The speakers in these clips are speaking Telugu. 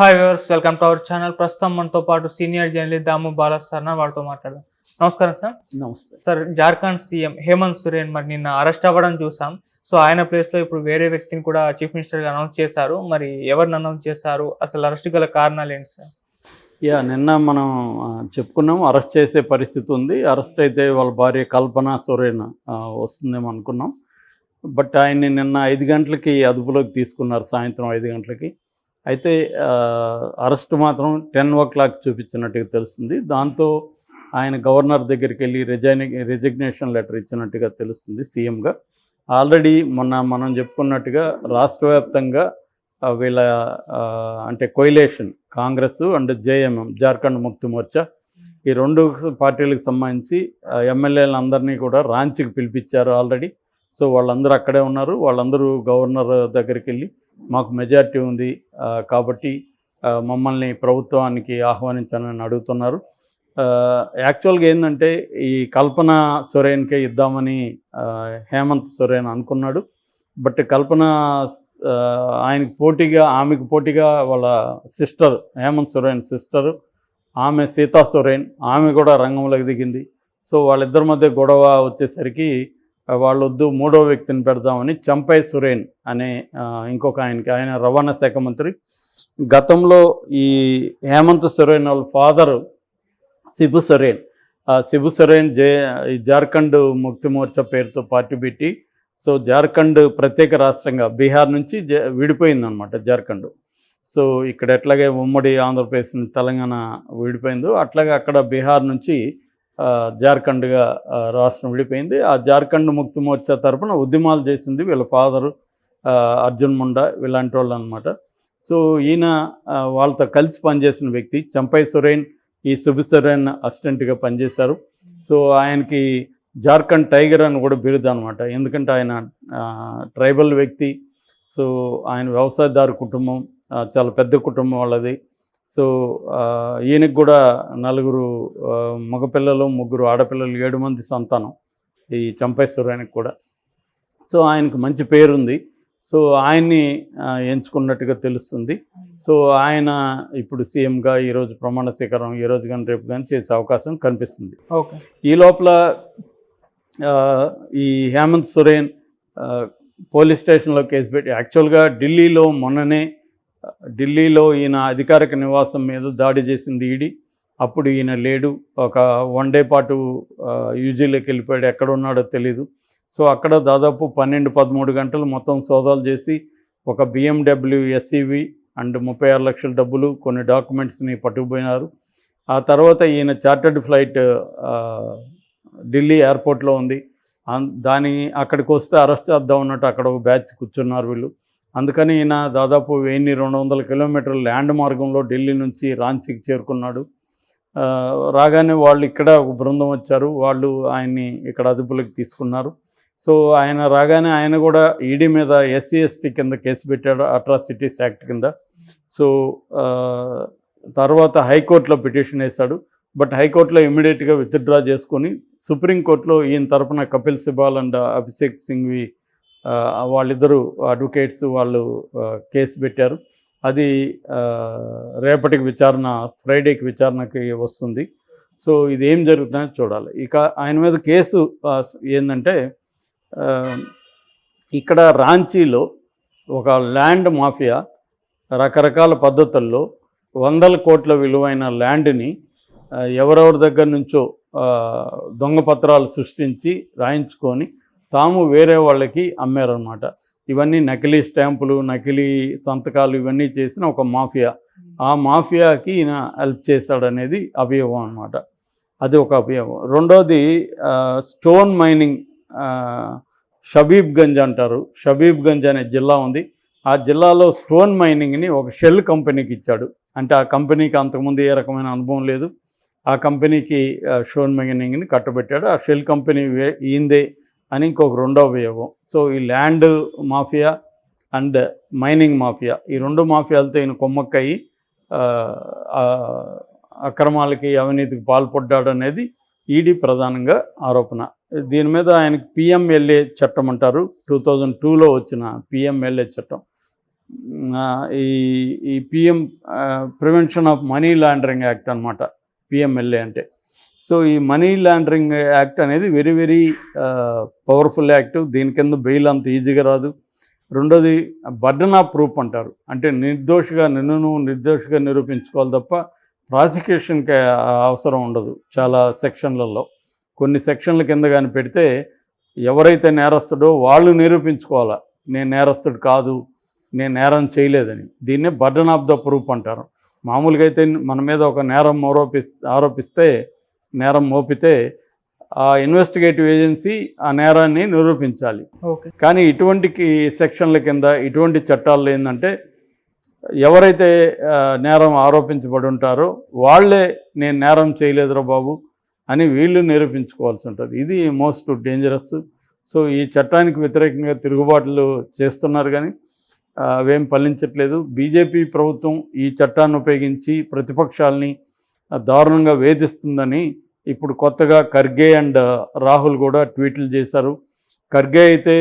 Hi viewers, welcome to our channel. ప్రస్తుతం మనతో పాటు సీనియర్ జర్నలిస్ట్ దాము బాలా సార్ వాళ్ళతో మాట్లాడదాం. నమస్కారం సార్. నమస్తే సార్, జార్ఖండ్ సీఎం హేమంత్ సోరెన్ మరి నిన్న అరెస్ట్ అవ్వడం చూసాం. సో ఆయన ప్లేస్లో ఇప్పుడు వేరే వ్యక్తిని కూడా చీఫ్ మినిస్టర్గా అనౌన్స్ చేశారు. మరి ఎవరిని అనౌన్స్ చేశారు, అసలు అరెస్ట్ గల కారణాలు ఏంటి సార్? నిన్న మనం చెప్పుకున్నాం, అరెస్ట్ చేసే పరిస్థితి ఉంది. అరెస్ట్ అయితే వాళ్ళ భార్య కల్పన సోరెన్ వస్తుందేమో అనుకున్నాం. బట్ ఆయన్ని నిన్న 5 గంటలకి అదుపులోకి తీసుకున్నారు, సాయంత్రం 5 గంటలకి. అయితే అరెస్ట్ మాత్రం 10 o'clock చూపించినట్టుగా తెలుస్తుంది. దాంతో ఆయన గవర్నర్ దగ్గరికి వెళ్ళి రిజిగ్నేషన్ లెటర్ ఇచ్చినట్టుగా తెలుస్తుంది సీఎంగా. ఆల్రెడీ మనం చెప్పుకున్నట్టుగా రాష్ట్ర వ్యాప్తంగా వీళ్ళ అంటే coalition Congress and JMM Jharkhand ముక్తి మోర్చా, ఈ 2 పార్టీలకు సంబంధించి ఎమ్మెల్యేలను అందరినీ కూడా రాంచీకి పిలిపించారు ఆల్రెడీ. సో వాళ్ళందరూ అక్కడే ఉన్నారు. వాళ్ళందరూ గవర్నర్ దగ్గరికి వెళ్ళి మాకు మెజారిటీ ఉంది కాబట్టి మమ్మల్ని ప్రభుత్వానికి ఆహ్వానించాలని అడుగుతున్నారు. యాక్చువల్గా ఏంటంటే ఈ కల్పన సోరెన్కే ఇద్దామని హేమంత్ సోరెన్ అనుకున్నాడు. బట్ కల్పన ఆమెకు పోటీగా వాళ్ళ సిస్టర్, హేమంత్ సోరెన్ సిస్టర్, ఆమె సీతా సోరెన్, ఆమె కూడా రంగంలోకి దిగింది. సో వాళ్ళిద్దరి మధ్య గొడవ వచ్చేసరికి వాళ్ళొద్దు, 3వ వ్యక్తిని పెడదామని చంపై సోరెన్ అనే ఇంకొక ఆయన రవాణా శాఖ మంత్రి. గతంలో ఈ హేమంత్ సోరెన్ వాళ్ళ ఫాదరు శిబు సోరెన్ జార్ఖండ్ ముక్తి మోర్చా పేరుతో పార్టీ పెట్టి, సో జార్ఖండ్ ప్రత్యేక రాష్ట్రంగా బీహార్ నుంచి విడిపోయిందనమాట జార్ఖండ్. సో ఇక్కడ ఎట్లాగే ఉమ్మడి ఆంధ్రప్రదేశ్ నుంచి తెలంగాణ విడిపోయిందో అట్లాగే అక్కడ బీహార్ నుంచి జార్ఖండ్గా రాష్ట్రం విడిపోయింది. ఆ జార్ఖండ్ ముక్తి మోర్చా తరపున ఉద్యమాలు చేసింది వీళ్ళ ఫాదరు అర్జున్ ముండా, ఇలాంటి వాళ్ళు అనమాట. సో ఈయన వాళ్ళతో కలిసి పనిచేసిన వ్యక్తి చంపై సోరెన్, ఈ శిబు సోరెన్ అసిస్టెంట్గా పనిచేశారు. సో ఆయనకి జార్ఖండ్ టైగర్ అని కూడా బిరుదు అనమాట. ఎందుకంటే ఆయన ట్రైబల్ వ్యక్తి. సో ఆయన వ్యవసాయదారు కుటుంబం, చాలా పెద్ద కుటుంబం వాళ్ళది. సో ఈయనకు కూడా 4 మగపిల్లలు, 3 ఆడపిల్లలు, 7 మంది సంతానం ఈ చంపై సోరెన్కి కూడా. సో ఆయనకు మంచి పేరుంది. సో ఆయన్ని ఎంచుకున్నట్టుగా తెలుస్తుంది. సో ఆయన ఇప్పుడు సీఎంగా ఈరోజు ప్రమాణ స్వీకారం ఈరోజు కానీ రేపు కానీ చేసే అవకాశం కనిపిస్తుంది. ఓకే. ఈ లోపల ఈ హేమంత్ సోరెన్ పోలీస్ స్టేషన్లో కేసు పెట్టి, యాక్చువల్గా ఢిల్లీలో ఈయన అధికారిక నివాసం మీద దాడి చేసింది ఈడీ. అప్పుడు ఈయన లేడు. ఒక 1 day పాటు యూజీలోకి వెళ్ళిపోయాడు, ఎక్కడ ఉన్నాడో తెలీదు. సో అక్కడ దాదాపు 12-13 గంటలు మొత్తం సోదాలు చేసి ఒక BMW SUV అండ్ 36 లక్షల డబ్బులు, కొన్ని డాక్యుమెంట్స్ని పట్టుకుపోయినారు. ఆ తర్వాత ఈయన చార్టర్డ్ ఫ్లైట్ ఢిల్లీ ఎయిర్పోర్ట్లో ఉంది. అక్కడికి వస్తే అరెస్ట్ చేద్దాం అన్నట్టు అక్కడ ఒక బ్యాచ్ కూర్చున్నారు వీళ్ళు. అందుకని ఈయన దాదాపు 1200 కిలోమీటర్ల ల్యాండ్ మార్గంలో ఢిల్లీ నుంచి రాంచీకి చేరుకున్నాడు. రాగానే వాళ్ళు ఇక్కడ ఒక బృందం వచ్చారు, వాళ్ళు ఆయన్ని ఇక్కడ అదుపులోకి తీసుకున్నారు. సో ఆయన రాగానే ఆయన కూడా ఈడీ మీద SC/ST కింద కేసు పెట్టాడు, అట్రాసిటీస్ యాక్ట్ కింద. సో తర్వాత హైకోర్టులో పిటిషన్ వేశాడు. బట్ హైకోర్టులో ఇమ్మీడియట్గా విత్డ్రా చేసుకొని సుప్రీంకోర్టులో ఈయన తరఫున కపిల్ సిబాల్ అండ్ అభిషేక్ సింఘ్వి వాళ్ళిద్దరూ అడ్వకేట్స్ వాళ్ళు కేసు పెట్టారు. అది రేపటికి ఫ్రైడేకి విచారణకి వస్తుంది. సో ఇది ఏం జరుగుతుందో చూడాలి. ఇక ఆయన మీద కేసు ఏంటంటే, ఇక్కడ రాంచీలో ఒక ల్యాండ్ మాఫియా రకరకాల పద్ధతుల్లో 100 కోట్ల విలువైన ల్యాండ్ని ఎవరెవరి దగ్గర నుంచో దొంగ పత్రాలు సృష్టించి రాయించుకొని తాము వేరే వాళ్ళకి అమ్మారనమాట. ఇవన్నీ నకిలీ స్టాంపులు, నకిలీ సంతకాలు, ఇవన్నీ చేసిన ఒక మాఫియా. ఆ మాఫియాకి ఈయన హెల్ప్ చేశాడనేది అభియోగం అనమాట. అది ఒక అభియోగం. రెండోది స్టోన్ మైనింగ్, షబీబ్గంజ్ అంటారు. షబీబ్గంజ్ అనే జిల్లా ఉంది. ఆ జిల్లాలో స్టోన్ మైనింగ్ని ఒక షెల్ కంపెనీకి ఇచ్చాడు. అంటే ఆ కంపెనీకి అంతకుముందు ఏ రకమైన అనుభవం లేదు. ఆ కంపెనీకి స్టోన్ మైనింగ్ని కట్టబెట్టాడు. ఆ షెల్ కంపెనీ ఈందే అని ఇంకొక 2వ అభియోగం. సో ఈ land mafia and mining mafia, ఈ 2 మాఫియాలతో ఈయన కొమ్మక్కయి అక్రమాలకి, అవినీతికి పాల్పడ్డాడు అనేది ఈడీ ప్రధానంగా ఆరోపణ. దీని మీద ఆయనకి PMLA చట్టం అంటారు, 2002లో వచ్చిన PMLA చట్టం. ఆ, ఈ ఈ PM prevention of money laundering act అనమాట, పిఎంఎల్ఏ అంటే. సో ఈ మనీ లాండరింగ్ యాక్ట్ అనేది వెరీ వెరీ పవర్ఫుల్ యాక్ట్. దీని కింద బెయిల్ అంత ఈజీగా రాదు. రెండోది బర్డన్ ఆఫ్ ప్రూఫ్ అంటారు, అంటే నిన్ను నిర్దోషిగా నిరూపించుకోవాలి తప్ప ప్రాసిక్యూషన్కి అవసరం ఉండదు. చాలా సెక్షన్లలో కొన్ని సెక్షన్ల కింద కానీ పెడితే ఎవరైతే నేరస్తుడో వాళ్ళు నిరూపించుకోవాలా, నేను నేరస్తుడు కాదు, నేను నేరం చేయలేదని. దీన్నే బర్డన్ ఆఫ్ ద ప్రూఫ్ అంటారు. మామూలుగా అయితే మన మీద ఒక నేరం ఆరోపిస్తే నేరం మోపితే ఆ ఇన్వెస్టిగేటివ్ ఏజెన్సీ ఆ నేరాన్ని నిరూపించాలి. ఓకే. కానీ ఇటువంటి సెక్షన్ల కింద ఇటువంటి చట్టాల్లో ఏంటంటే ఎవరైతే నేరం ఆరోపించబడి ఉంటారో వాళ్ళే నేను నేరం చేయలేదురా బాబు అని వీళ్ళు నిరూపించుకోవాల్సి ఉంటుంది. ఇది మోస్ట్ డేంజరస్. సో ఈ చట్టానికి వ్యతిరేకంగా తిరుగుబాట్లు చేస్తున్నారు కానీ అవేం ఫలించట్లేదు. బీజేపీ ప్రభుత్వం ఈ చట్టాన్ని ఉపయోగించి ప్రతిపక్షాలని దారుణంగా వేధిస్తుందని ఇప్పుడు కొత్తగా ఖర్గే అండ్ రాహుల్ కూడా ట్వీట్లు చేశారు. ఖర్గే అయితే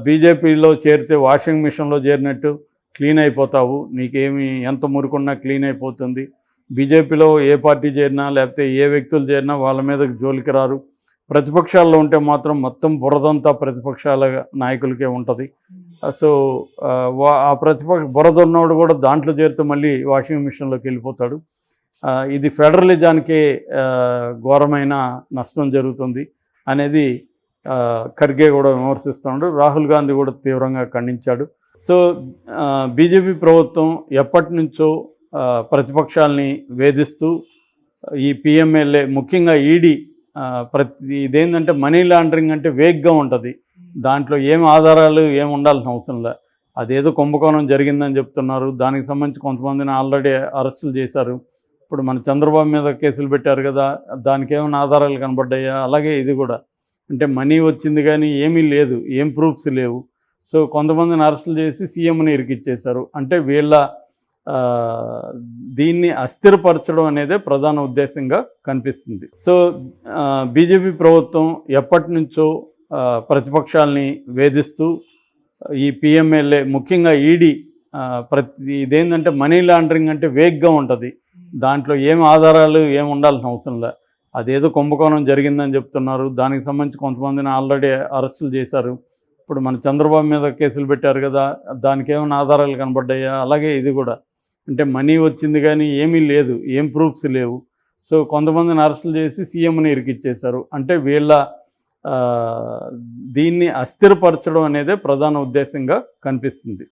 బీజేపీలో చేరితే వాషింగ్ మిషన్లో చేరినట్టు క్లీన్ అయిపోతావు, నీకేమి ఎంత మురుకున్నా క్లీన్ అయిపోతుంది, బీజేపీలో ఏ పార్టీ చేరినా లేకపోతే ఏ వ్యక్తులు చేరినా వాళ్ళ మీద జోలికి రారు, ప్రతిపక్షాల్లో ఉంటే మాత్రం మొత్తం బురదంతా ప్రతిపక్షాల నాయకులకే ఉంటుంది. సో ఆ బురద ఉన్నవాడు కూడా దాంట్లో చేరితే మళ్ళీ వాషింగ్ మిషన్లోకి వెళ్ళిపోతాడు. ఇది ఫెడరలిజానికే ఘోరమైన నష్టం జరుగుతుంది అనేది ఖర్గే కూడా విమర్శిస్తున్నాడు. రాహుల్ గాంధీ కూడా తీవ్రంగా ఖండించాడు. సో బీజేపీ ప్రభుత్వం ఎప్పటి నుంచో ప్రతిపక్షాలని వేధిస్తూ ఈ పిఎంఎల్ఏ ముఖ్యంగా ఈడీ ఇదేంటంటే మనీ లాండరింగ్ అంటే వేగ్గా ఉంటుంది, దాంట్లో ఏం ఆధారాలు ఏం ఉండాల్సిన అవసరం లే, అదేదో కుంభకోణం జరిగిందని చెప్తున్నారు. దానికి సంబంధించి కొంతమందిని ఆల్రెడీ అరెస్టులు చేశారు. ఇప్పుడు మన చంద్రబాబు మీద కేసులు పెట్టారు కదా, దానికి ఏమైనా ఆధారాలు కనబడ్డాయా? అలాగే ఇది కూడా అంటే మనీ వచ్చింది కానీ ఏమీ లేదు, ఏం ప్రూఫ్స్ లేవు. సో కొంతమందిని అరెస్టులు చేసి సీఎంని ఇరికిచ్చేశారు. అంటే వీళ్ళ దీన్ని అస్థిరపరచడం అనేదే ప్రధాన ఉద్దేశంగా కనిపిస్తుంది. సో బీజేపీ ప్రభుత్వం ఎప్పటి నుంచో ప్రతిపక్షాలని వేధిస్తూ ఈ పిఎంఎల్ఏ ముఖ్యంగా ఈడీ ఇదేంటంటే మనీ లాండరింగ్ అంటే వేగ్గా ఉంటుంది, దాంట్లో ఏం ఆధారాలు ఏం ఉండాల్సిన అవసరం లే, అదేదో కుంభకోణం జరిగిందని చెప్తున్నారు. దానికి సంబంధించి కొంతమందిని ఆల్రెడీ అరెస్టులు చేశారు. ఇప్పుడు మన చంద్రబాబు మీద కేసులు పెట్టారు కదా, దానికి ఏమైనా ఆధారాలు కనబడ్డాయా? అలాగే ఇది కూడా అంటే మనీ వచ్చింది కానీ ఏమీ లేదు, ఏం ప్రూఫ్స్ లేవు. సో కొంతమందిని అరెస్టులు చేసి సీఎంని ఇరికిచ్చేశారు. అంటే వీళ్ళ దీన్ని అస్థిరపరచడం అనేదే ప్రధాన ఉద్దేశంగా కనిపిస్తుంది.